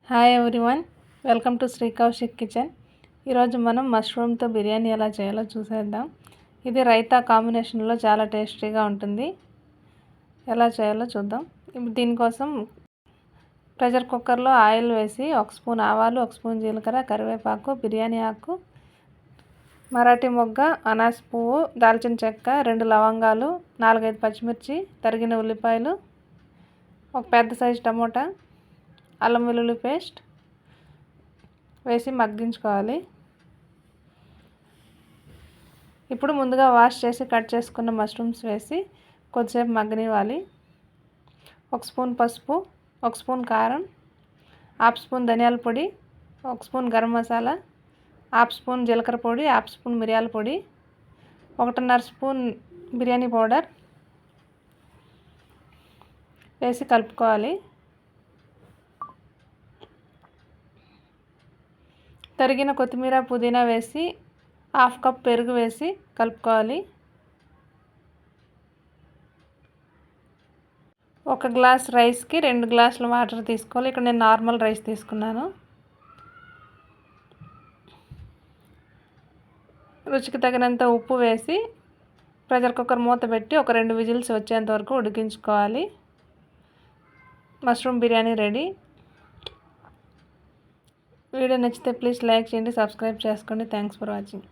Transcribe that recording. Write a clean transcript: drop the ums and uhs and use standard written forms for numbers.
Hi everyone, welcome to Shri Kaushik kitchen. ఈరోజు మనం మష్రూమ్తో బిర్యానీ ఎలా చేయాలో చూసేద్దాం. ఇది రైతా కాంబినేషన్లో చాలా టేస్టీగా ఉంటుంది. ఎలా చేయాలో చూద్దాం. ఇప్పుడు దీనికోసం ప్రెషర్ కుక్కర్లో ఆయిల్ వేసి 1 స్పూన్ ఆవాలు, 1 స్పూన్ జీలకర్ర, కరివేపాకు, బిర్యానీ ఆకు, మరాఠీ మొగ్గ, అనాస పువ్వు, దాల్చిన చెక్క, 2 లవంగాలు, 4-5 పచ్చిమిర్చి, తరిగిన ఉల్లిపాయలు, ఒక పెద్ద సైజు టమోటా, అల్లం వెల్లుల్లి పేస్ట్ వేసి మగ్గించుకోవాలి. ఇప్పుడు ముందుగా వాష్ చేసి కట్ చేసుకున్న మష్రూమ్స్ వేసి కొద్దిసేపు మగ్గనివ్వాలి. 1 స్పూన్ పసుపు, 1 స్పూన్ కారం, 1/2 స్పూన్ ధనియాల పొడి, 1 స్పూన్ గరం మసాలా, 1/2 స్పూన్ జీలకర్ర పొడి, 1/2 స్పూన్ మిరియాల పొడి, 1.5 స్పూన్ బిర్యానీ పౌడర్ వేసి కలుపుకోవాలి. తరిగిన కొత్తిమీర, పుదీనా వేసి 1/2 కప్ పెరుగు వేసి కలుపుకోవాలి. 1 గ్లాస్ రైస్కి 2 గ్లాసుల వాటర్ తీసుకోవాలి. ఇక్కడ నేను నార్మల్ రైస్ తీసుకున్నాను. రుచికి తగినంత ఉప్పు వేసి ప్రెషర్ కుక్కర్ మూత పెట్టి ఒక 2 విజిల్స్ వచ్చేంత వరకు ఉడికించుకోవాలి. Mushroom biryani ready. వీడియో నచ్చితే ప్లీజ్ లైక్ చేయండి, సబ్స్క్రైబ్ చేసుకోండి. Thanks for watching.